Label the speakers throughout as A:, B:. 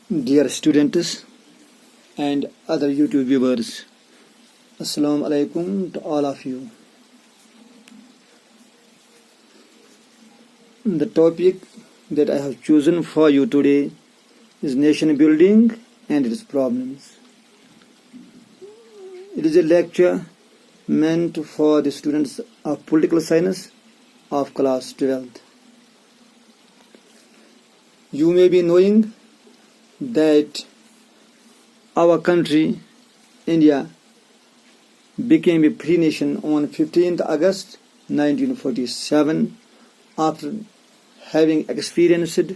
A: Dear students and other YouTube viewers, Assalamu alaikum to all of you. The topic that I have chosen for you today is nation building and its problems. It is a lecture meant for the students of political science of class 12th. You may be knowing that our country, India, became a free nation on 15th August 1947 after having experienced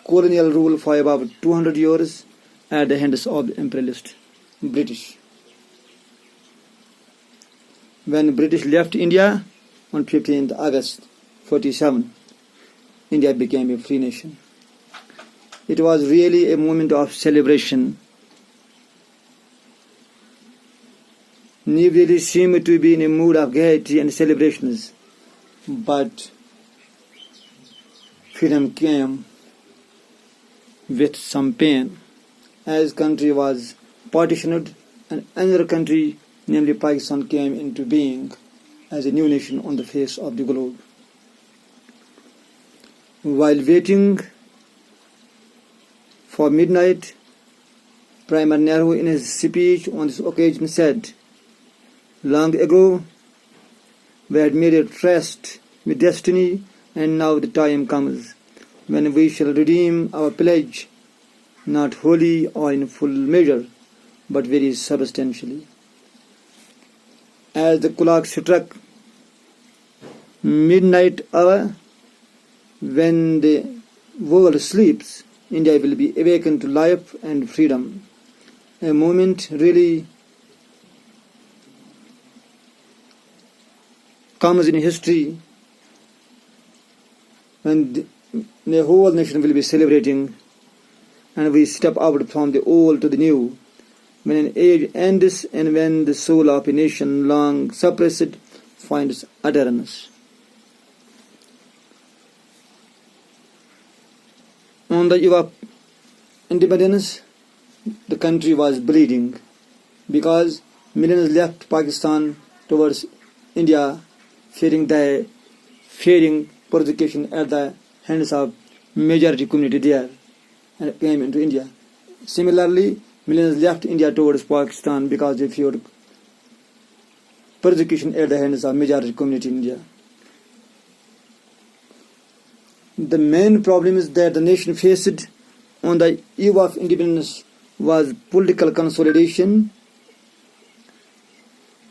A: colonial rule for about 200 years at the hands of the imperialist British. When British left India on 15th August 47, India became a free nation. It was really a moment of celebration. Nobody seemed to be in a mood of gaiety and celebrations, but freedom came with some pain, as country was partitioned and another country, namely Pakistan, came into being as a new nation on the face of the globe. While waiting for midnight, Prime Minister Nehru in his speech on this occasion said, "Long ago we had made a trust with destiny, and now the time comes when we shall redeem our pledge, not wholly or in full measure, but very substantially." As the clock struck midnight hour, when the world sleeps, India will be awakened to life and freedom. A moment really comes in history when the whole nation will be celebrating and we step out from the old to the new, when an age ends and when the soul of a nation long suppressed finds utterance. On the eve of independence, the country was bleeding because millions left Pakistan towards India, fearing persecution at the hands of majority community there, and came into India. Similarly, millions left India towards Pakistan because they feared persecution at the hands of majority community in India. The main problem is that the nation faced on the eve of independence was political consolidation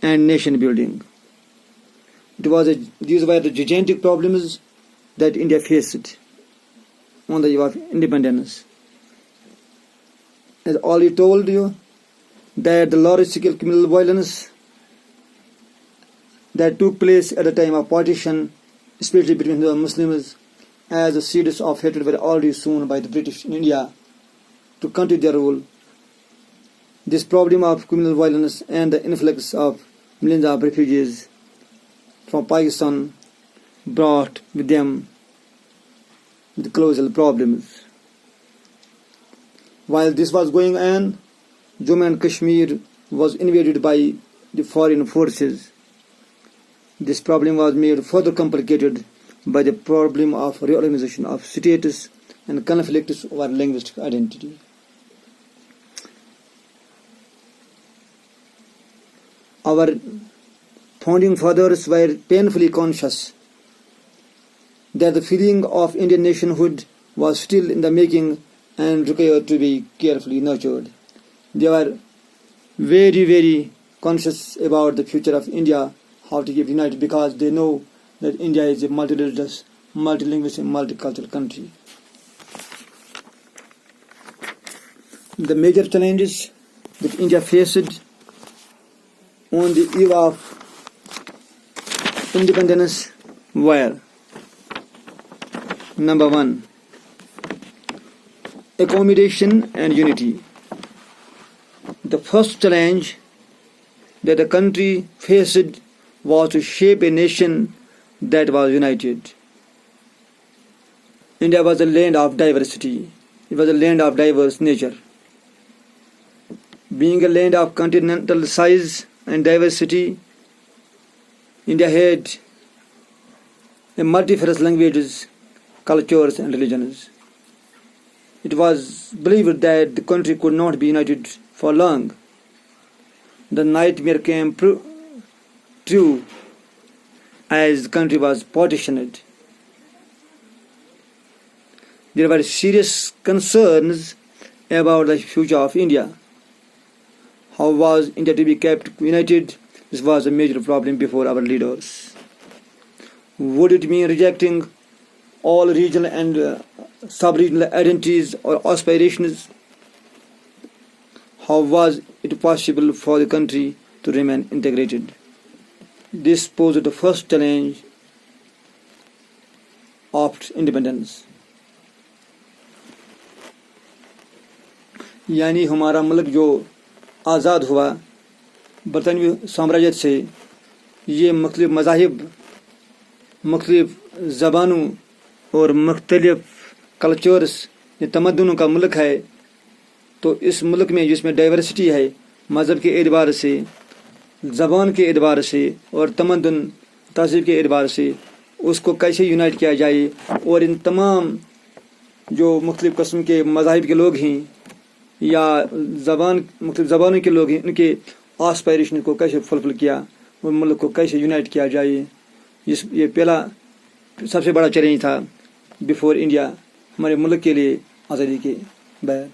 A: and nation building. These were the gigantic problems that India faced on the eve of independence. As already told you, that the large-scale criminal violence that took place at the time of partition, especially between the Muslims, as the seeds of hatred were already sown by the British in India to continue their rule. This problem of criminal violence and the influx of millions of refugees from Pakistan brought with them the colossal problems. While this was going on, Jammu and Kashmir was invaded by the foreign forces. This problem was made further complicated by the problem of reorganization of states and conflicts over linguistic identity. Our founding fathers were painfully conscious that the feeling of Indian nationhood was still in the making and required to be carefully nurtured. They were very, very conscious about the future of India, how to get united, because they know that India is a multi-religious, multilingual, multicultural country. The major challenges that India faced on the eve of independence were: number one, accommodation and unity. The first challenge that the country faced was to shape a nation that was united. India was a land of diversity. It was a land of diverse nature. Being a land of continental size and diversity, India had a multifarious languages, cultures and religions. It was believed that the country could not be united for long. The nightmare came true as the country was partitioned. There were serious concerns about the future of India. How was India to be kept united? This was a major problem before our leaders. Would it mean rejecting all regional and sub-regional identities or aspirations? How was it possible for the country to remain integrated? This posed the first challenge after independence. यानी हमारा मुल्क जो आज़ाद हुआ बरतानवी साम्राज्य से, ये मुख्तलिफ मज़ाहिब, मुख्तलिफ ज़बानों और मुख्तलिफ कल्चर्स ये तमद्दुनों का मुल्क है. तो इस मुल्क में जिसमें डाइवर्सिटी है, मज़हब के एतबार से, ज़बान के एतबार से और तमद्दुन तहज़ीब के एतबार से उसको कैसे यूनाइट किया जाए और इन तमाम जो मुख्तलिफ किस्म के मज़ाहिब के लोग हैं या मुख्तलिफ ज़बानों के लोग हैं, उनके आस्पायरेशन को कैसे फुलफिल किया और मुल्क को कैसे यूनाइट किया जाए. ये पहला सबसे बड़ा चैलेंज था बिफोर इंडिया, हमारे मुल्क के लिए आज़ादी के बाद.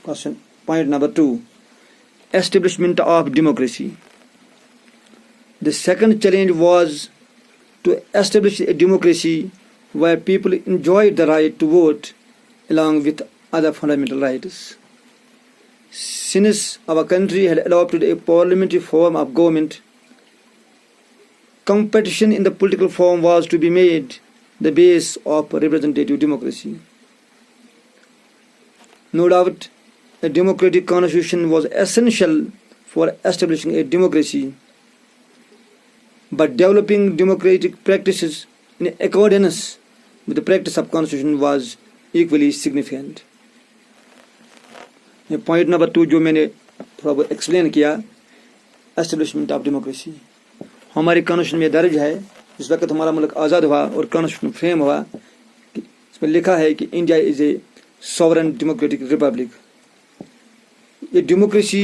A: Question point number 2, establishment of democracy. The second challenge was to establish a democracy where people enjoyed the right to vote along with other fundamental rights. Since our country had adopted a parliamentary form of government, competition in the political form was to be made the base of representative democracy. No doubt, a democratic constitution was essential for establishing a democracy, but developing democratic practices in accordance with the practice of constitution was equally significant. Point number 2 जो मैंने थोड़ा बहुत explain किया, establishment of democracy. हमारे constitution में दर्ज है, जिस वक्त हमारा मुल्क आज़ाद हुआ और कॉन्स्टिट्यूशन फ्रेम हुआ, इसमें लिखा है कि India is a sovereign democratic Republic. ये डेमोक्रेसी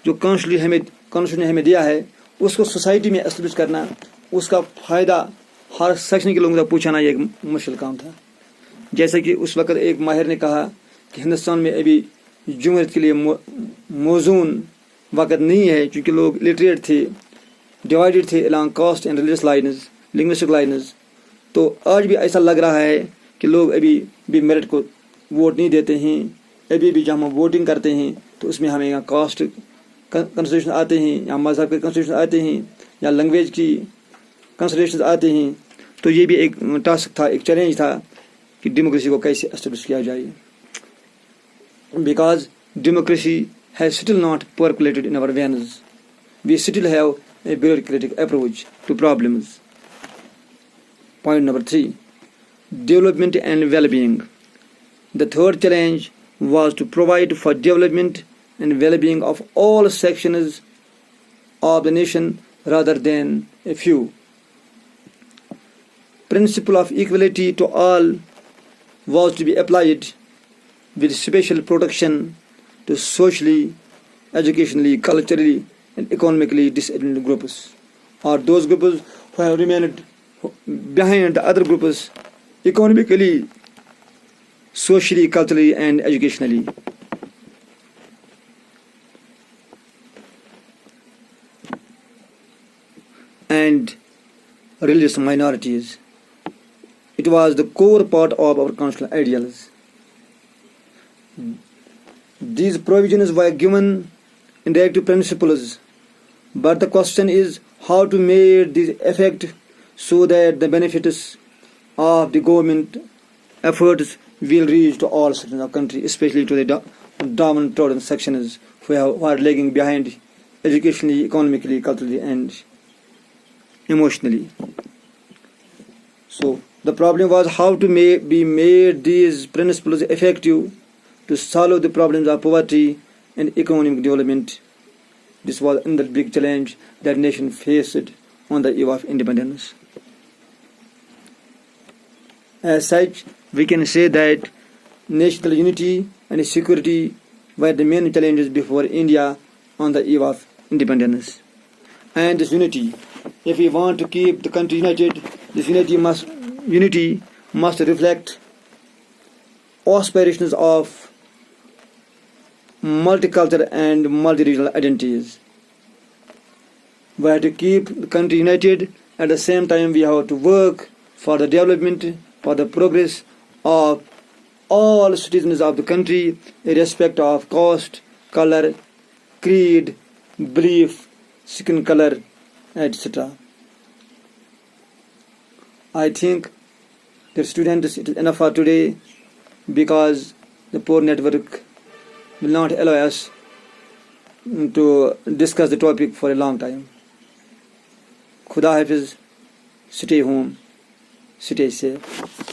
A: जो कॉन्स्टिट्यूशन ने हमें दिया है, उसको सोसाइटी में एस्टेब्लिश करना, उसका फ़ायदा हर सेक्शन के लोगों तक पहुँचाना ये एक मुश्किल काम था. जैसे कि उस वक्त एक माहिर ने कहा कि हिंदुस्तान में अभी जमहूरियत के लिए मौजून वक़्त नहीं है, क्योंकि लोग लिटरेट थे, डिवाइडेड थे along caste and religious lines, linguistic lines. तो आज भी ऐसा लग रहा है कि लोग अभी भी मेरिट को वोट नहीं देते हैं. अभी भी जब हम वोटिंग करते हैं तो उसमें हमें यहाँ कास्ट कंसिडरेशन आते हैं, या मज़हब के कंसिडरेशन आते हैं, या लैंग्वेज की कंसिडरेशन आते हैं. तो ये भी एक टास्क था, एक चैलेंज था कि डेमोक्रेसी को कैसे एस्टेब्लिश किया जाए. Because democracy has still not percolated in our veins, we still have a bureaucratic approach to problems. Point number 3, development and well-being. The third challenge was to provide for development and well-being of all sections of the nation rather than a few. Principle of equality to all was to be applied with special protection to socially, educationally, culturally and economically disadvantaged groups, or those groups who have remained behind the other groups economically, socially, culturally and educationally. And religious minorities. It was the core part of our constitutional ideals. These provisions were given in directive principles, but the question is how to make these effective so that the benefits of the government efforts will reach to all sections of the country, especially to the downtrodden sections who are lagging behind educationally, economically, culturally and emotionally. So The problem was how to be made these principles effective to solve the problems of poverty and economic development. This was another big challenge that nation faced on the eve of independence. As such, we can say that national unity and security were the main challenges before India on the eve of independence. And this unity, if we want to keep the country united, this unity must reflect aspirations of multicultural and multi-regional identities. We have to keep the country united. At the same time, we have to work for the development, for the progress of all citizens of the country, irrespective of caste, color, creed, belief, skin color, etc. I think the students, it is enough for today because the poor network will not allow us to discuss the topic for a long time. Khuda Hafiz, stay home, stay safe.